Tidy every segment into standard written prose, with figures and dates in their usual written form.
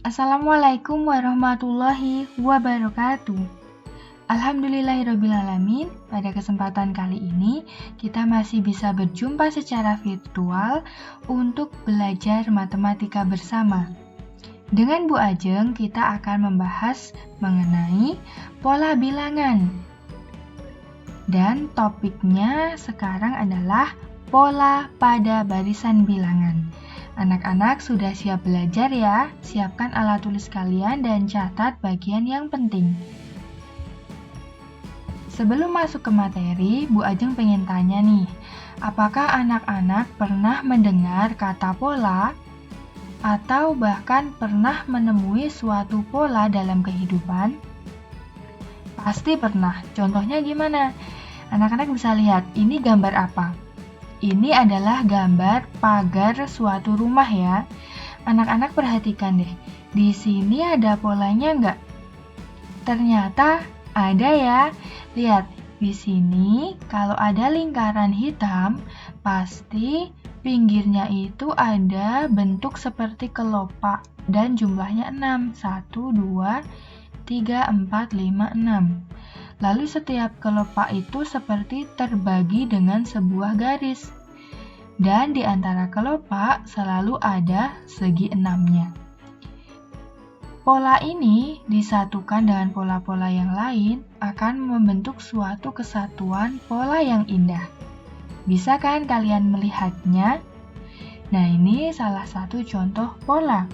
Assalamualaikum warahmatullahi wabarakatuh. Alhamdulillahirrabbilalamin. Pada kesempatan kali ini kita masih bisa berjumpa secara virtual untuk belajar matematika bersama. Dengan Bu Ajeng kita akan membahas mengenai pola bilangan. Dan topiknya sekarang adalah pola pada barisan bilangan. Anak-anak sudah siap belajar ya? Siapkan alat tulis kalian dan catat bagian yang penting. Sebelum masuk ke materi, Bu Ajeng pengen tanya nih, apakah anak-anak pernah mendengar kata pola? Atau bahkan pernah menemui suatu pola dalam kehidupan? Pasti pernah. Contohnya gimana? Anak-anak bisa lihat, ini gambar apa? Ini adalah gambar pagar suatu rumah ya. Anak-anak perhatikan deh, di sini ada polanya nggak? Ternyata ada ya. Lihat, di sini kalau ada lingkaran hitam, pasti pinggirnya itu ada bentuk seperti kelopak dan jumlahnya 6. 1, 2, 3, 4, 5, 6. Lalu setiap kelopak itu seperti terbagi dengan sebuah garis. Dan di antara kelopak selalu ada segi 6-nya. Pola ini disatukan dengan pola-pola yang lain akan membentuk suatu kesatuan pola yang indah. Bisa kan kalian melihatnya? Nah, ini salah satu contoh pola.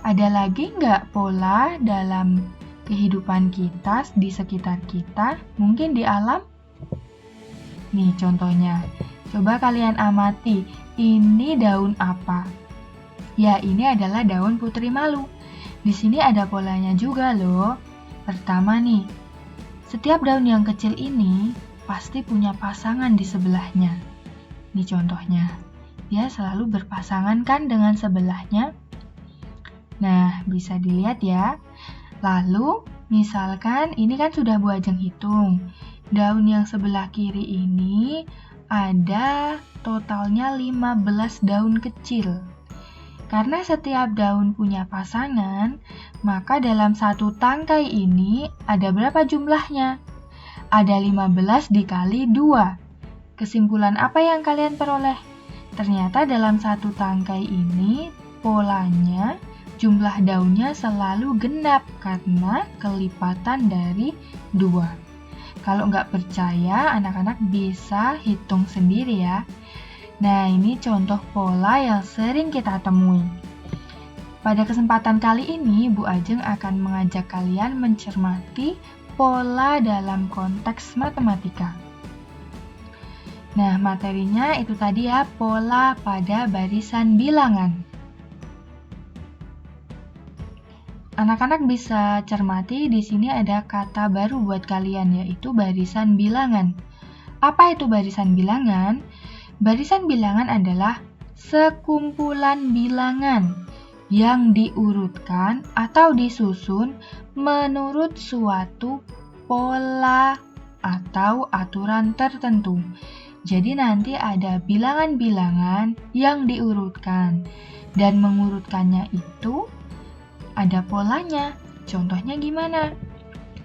Ada lagi nggak pola dalam kehidupan kita, di sekitar kita, mungkin di alam? Nih contohnya, coba kalian amati, ini daun apa? Ya, ini adalah daun putri malu. Di sini ada polanya juga loh. Pertama nih, setiap daun yang kecil ini pasti punya pasangan di sebelahnya. Nih contohnya, dia selalu berpasangan kan dengan sebelahnya? Nah, bisa dilihat ya. Lalu, misalkan ini kan sudah Bu Ajeng hitung. Daun yang sebelah kiri ini ada totalnya 15 daun kecil. Karena setiap daun punya pasangan, maka dalam satu tangkai ini ada berapa jumlahnya? Ada 15 dikali 2. Kesimpulan apa yang kalian peroleh? Ternyata dalam satu tangkai ini polanya jumlah daunnya selalu genap karena kelipatan dari 2. Kalau nggak percaya, anak-anak bisa hitung sendiri ya. Nah, ini contoh pola yang sering kita temui. Pada kesempatan kali ini, Bu Ajeng akan mengajak kalian mencermati pola dalam konteks matematika. Nah, materinya itu tadi ya, pola pada barisan bilangan. Anak-anak bisa cermati di sini ada kata baru buat kalian yaitu barisan bilangan. Apa itu barisan bilangan? Barisan bilangan adalah sekumpulan bilangan yang diurutkan atau disusun menurut suatu pola atau aturan tertentu. Jadi nanti ada bilangan-bilangan yang diurutkan dan mengurutkannya itu ada polanya. Contohnya gimana?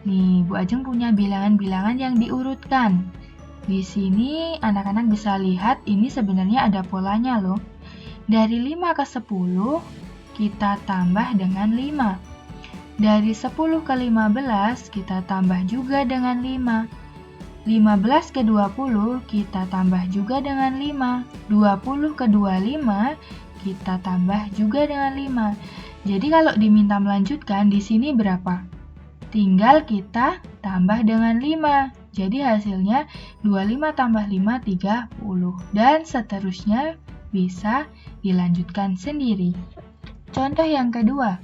Nih, Bu Ajeng punya bilangan-bilangan yang diurutkan. Di sini anak-anak bisa lihat ini sebenarnya ada polanya loh. Dari 5 ke 10 kita tambah dengan 5. Dari 10 ke 15 kita tambah juga dengan 5. 15 ke 20 kita tambah juga dengan 5. 20 ke 25 kita tambah juga dengan 5. Jadi kalau diminta melanjutkan di sini berapa? Tinggal kita tambah dengan 5. Jadi hasilnya 25 tambah 5, 30. Dan seterusnya bisa dilanjutkan sendiri. Contoh yang kedua.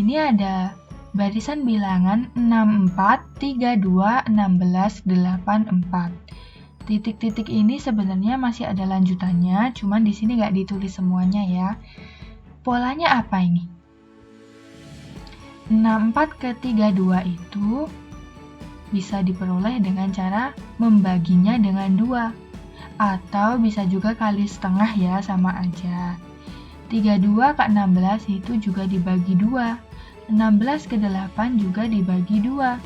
Ini ada barisan bilangan 64, 32, 16, 84. Titik-titik ini sebenarnya masih ada lanjutannya, cuman di sini nggak ditulis semuanya ya. Polanya apa ini? 64 ke 32 itu bisa diperoleh dengan cara membaginya dengan 2. Atau bisa juga kali setengah ya, sama aja. 32 ke 16 itu juga dibagi 2. 16 ke 8 juga dibagi 2.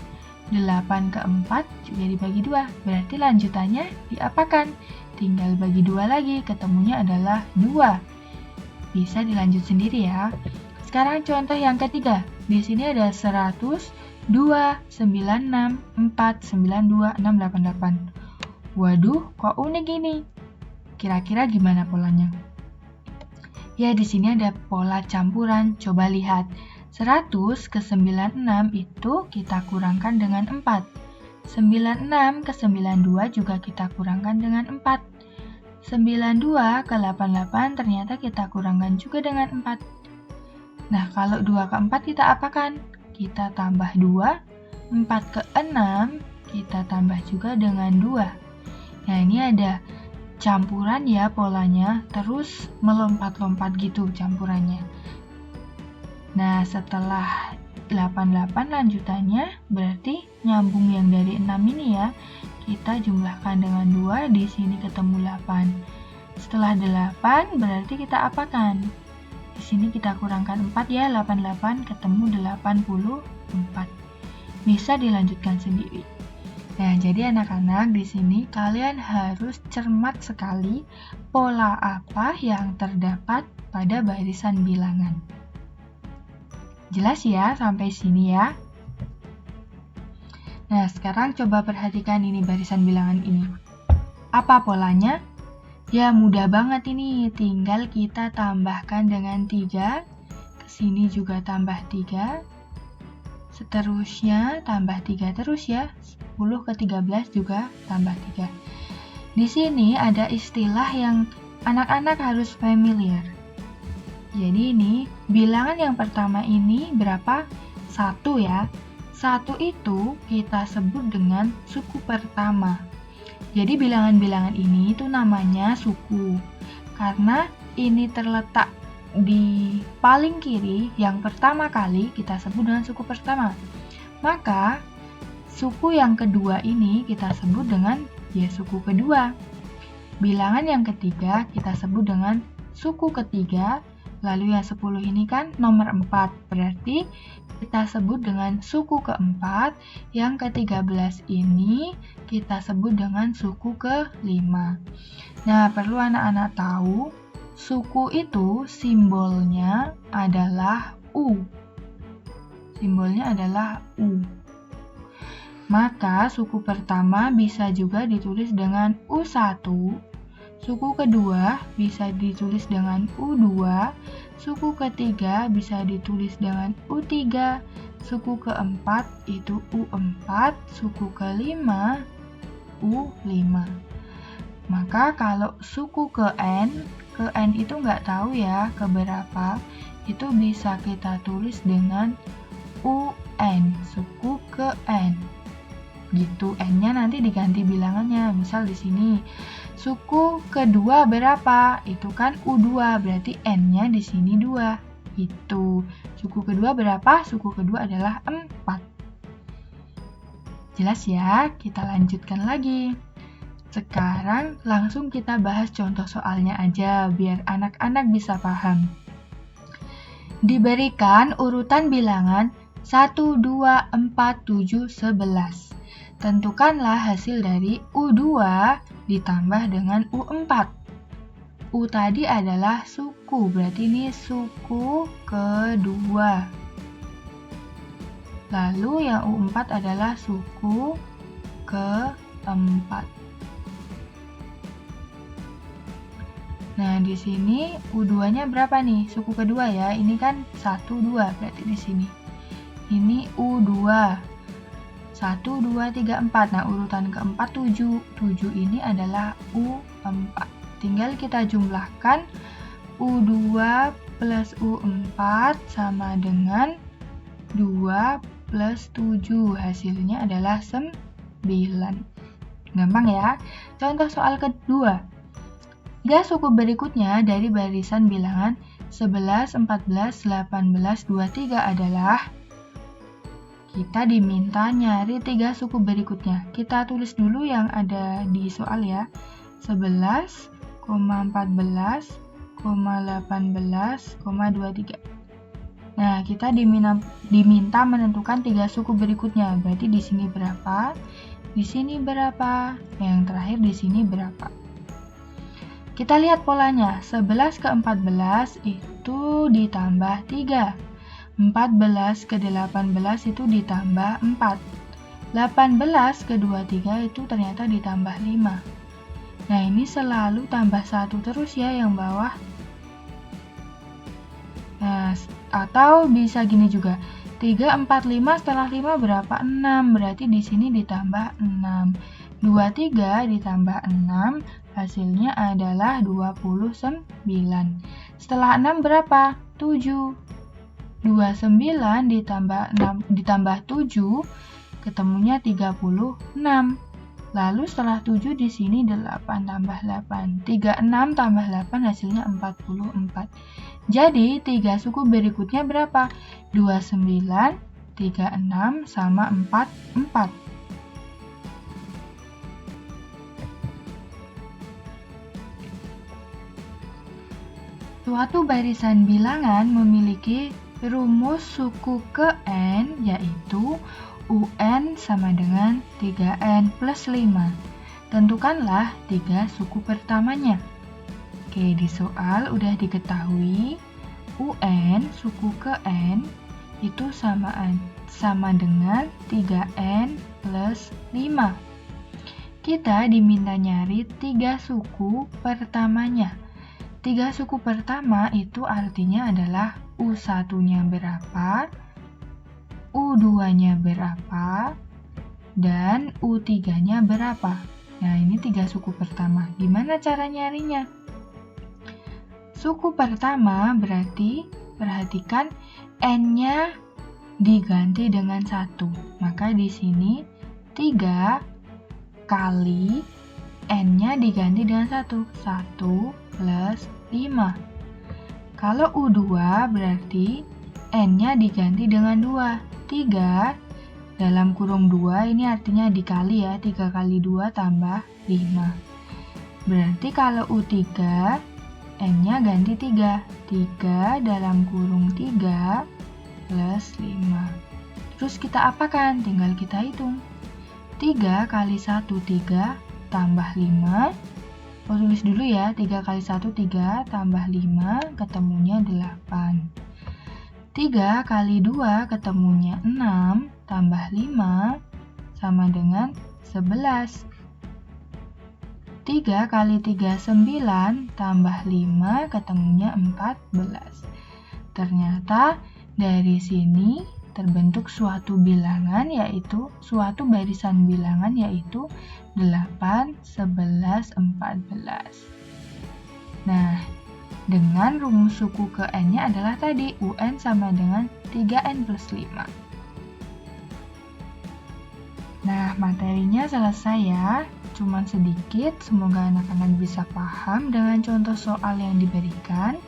8 ke 4 juga dibagi 2. Berarti lanjutannya diapakan? Tinggal bagi 2 lagi, ketemunya adalah 2. Bisa dilanjut sendiri ya. Sekarang contoh yang ketiga. Di sini ada 100, 2, 96, 4, 92, 688. Waduh, kok unik ini? Kira-kira gimana polanya? Ya, di sini ada pola campuran. Coba lihat. 100 ke 96 itu kita kurangkan dengan 4. 96 ke 92 juga kita kurangkan dengan 4. 92 ke 88 ternyata kita kurangkan juga dengan 4. Nah, kalau 2 ke 4 kita apakan? Kita tambah 2. 4 ke 6 kita tambah juga dengan 2. Nah, ini ada campuran ya polanya, terus melompat-lompat gitu campurannya. Nah, setelah 88 lanjutannya berarti nyambung yang dari 6 ini ya. Kita jumlahkan dengan 2, di sini ketemu 8. Setelah 8 berarti kita apakan? Di sini kita kurangkan 4 ya, 88 ketemu 84. Bisa dilanjutkan sendiri. Nah, jadi anak-anak di sini kalian harus cermat sekali pola apa yang terdapat pada barisan bilangan. Jelas ya sampai sini ya? Nah, sekarang coba perhatikan ini barisan bilangan ini. Apa polanya? Ya, mudah banget ini. Tinggal kita tambahkan dengan 3. Kesini juga tambah 3. Seterusnya tambah 3 terus ya. 10 ke 13 juga tambah 3. Di sini ada istilah yang anak-anak harus familiar. Jadi ini bilangan yang pertama ini berapa? 1 ya. 1 itu kita sebut dengan suku pertama. Jadi bilangan-bilangan ini itu namanya suku. Karena ini terletak di paling kiri, yang pertama kali kita sebut dengan suku pertama. Maka suku yang kedua ini kita sebut dengan ya suku kedua. Bilangan yang ketiga kita sebut dengan suku ketiga. Lalu yang 10 ini kan nomor 4, berarti kita sebut dengan suku keempat. Yang ke-13 ini kita sebut dengan suku ke-5. Nah, perlu anak-anak tahu, suku itu simbolnya adalah U. Simbolnya adalah U. Maka suku pertama bisa juga ditulis dengan U1. Suku kedua bisa ditulis dengan U2, suku ketiga bisa ditulis dengan U3, suku keempat itu U4, suku kelima U5. Maka kalau suku ke N itu nggak tahu ya keberapa, itu bisa kita tulis dengan UN, suku ke N. Gitu, N-nya nanti diganti bilangannya. Misal di sini suku kedua berapa? Itu kan U2, berarti N-nya di sini 2. Itu. Suku kedua berapa? Suku kedua adalah 4. Jelas ya? Kita lanjutkan lagi. Sekarang langsung kita bahas contoh soalnya aja biar anak-anak bisa paham. Diberikan urutan bilangan 1, 2, 4, 7, 11. Tentukanlah hasil dari U2 ditambah dengan U4. U tadi adalah suku, berarti ini suku kedua. Lalu yang U4 adalah suku keempat. Nah, di sini U2-nya berapa nih? Suku kedua ya. Ini kan 1, 2, berarti di sini. Ini U2. 1, 2, 3, 4. Nah, urutan keempat 7. 7 ini adalah U4. Tinggal kita jumlahkan U2 plus U4 sama dengan 2 plus 7. Hasilnya adalah 9. Gampang ya? Contoh soal kedua. 3 suku berikutnya dari barisan bilangan 11, 14, 18, 23 adalah... Kita diminta nyari 3 suku berikutnya. Kita tulis dulu yang ada di soal ya. 11, 14, 18, 23. Nah, kita diminta menentukan 3 suku berikutnya. Berarti di sini berapa? Di sini berapa? Yang terakhir di sini berapa? Kita lihat polanya. 11 ke 14 itu ditambah 3. 14 ke 18 itu ditambah 4. 18 ke 23 itu ternyata ditambah 5. Nah, ini selalu tambah 1 terus ya yang bawah. Nah, atau bisa gini juga. 3, 4, 5 setelah 5 berapa? 6. Berarti di sini ditambah 6. 23 ditambah 6 hasilnya adalah 29. Setelah 6 berapa? 7. 29 ditambah 7 ketemunya 36. Lalu setelah 7 di sini 8 tambah 8. 36 tambah 8 hasilnya 44. Jadi 3 suku berikutnya berapa? 29, 36 sama 44. Suatu barisan bilangan memiliki rumus suku ke N, yaitu UN sama dengan 3N plus 5. Tentukanlah 3 suku pertamanya. Oke, di soal udah diketahui UN suku ke N itu sama dengan 3N plus 5. Kita diminta nyari 3 suku pertamanya. 3 suku pertama itu artinya adalah U1-nya berapa, U2-nya berapa, dan U3-nya berapa. Nah, ini 3 suku pertama. Gimana cara nyarinya? Suku pertama berarti perhatikan N-nya diganti dengan 1. Maka di sini 3 kali N-nya diganti dengan 1. 1 plus 5. Kalau U2 berarti N-nya diganti dengan 2. 3 dalam kurung 2 ini artinya dikali ya. 3 kali 2 tambah 5. Berarti kalau U3 N-nya ganti 3. 3 dalam kurung 3 plus 5. Terus kita apakan? Tinggal kita hitung. 3 kali 1, 3 tambah 5. Tulis dulu ya. 3 kali 1, 3 tambah 5 ketemunya 8. 3 kali 2 ketemunya 6 tambah 5 sama dengan 11. 3 kali 3, 9 tambah 5 ketemunya 14. Ternyata dari sini terbentuk suatu bilangan yaitu suatu barisan bilangan yaitu 8, 11, 14. Nah, dengan rumus suku ke N-nya adalah tadi UN sama dengan 3N plus 5. Nah, materinya selesai ya. Cuman sedikit, semoga anak-anak bisa paham dengan contoh soal yang diberikan.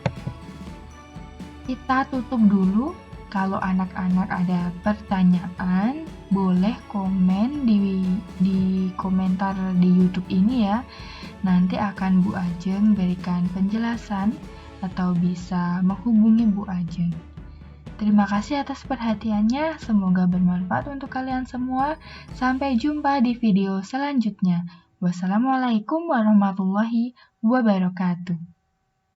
Kita tutup dulu. Kalau anak-anak ada pertanyaan, boleh komen di komentar di YouTube ini ya. Nanti akan Bu Ajeng berikan penjelasan atau bisa menghubungi Bu Ajeng. Terima kasih atas perhatiannya, semoga bermanfaat untuk kalian semua. Sampai jumpa di video selanjutnya. Wassalamualaikum warahmatullahi wabarakatuh.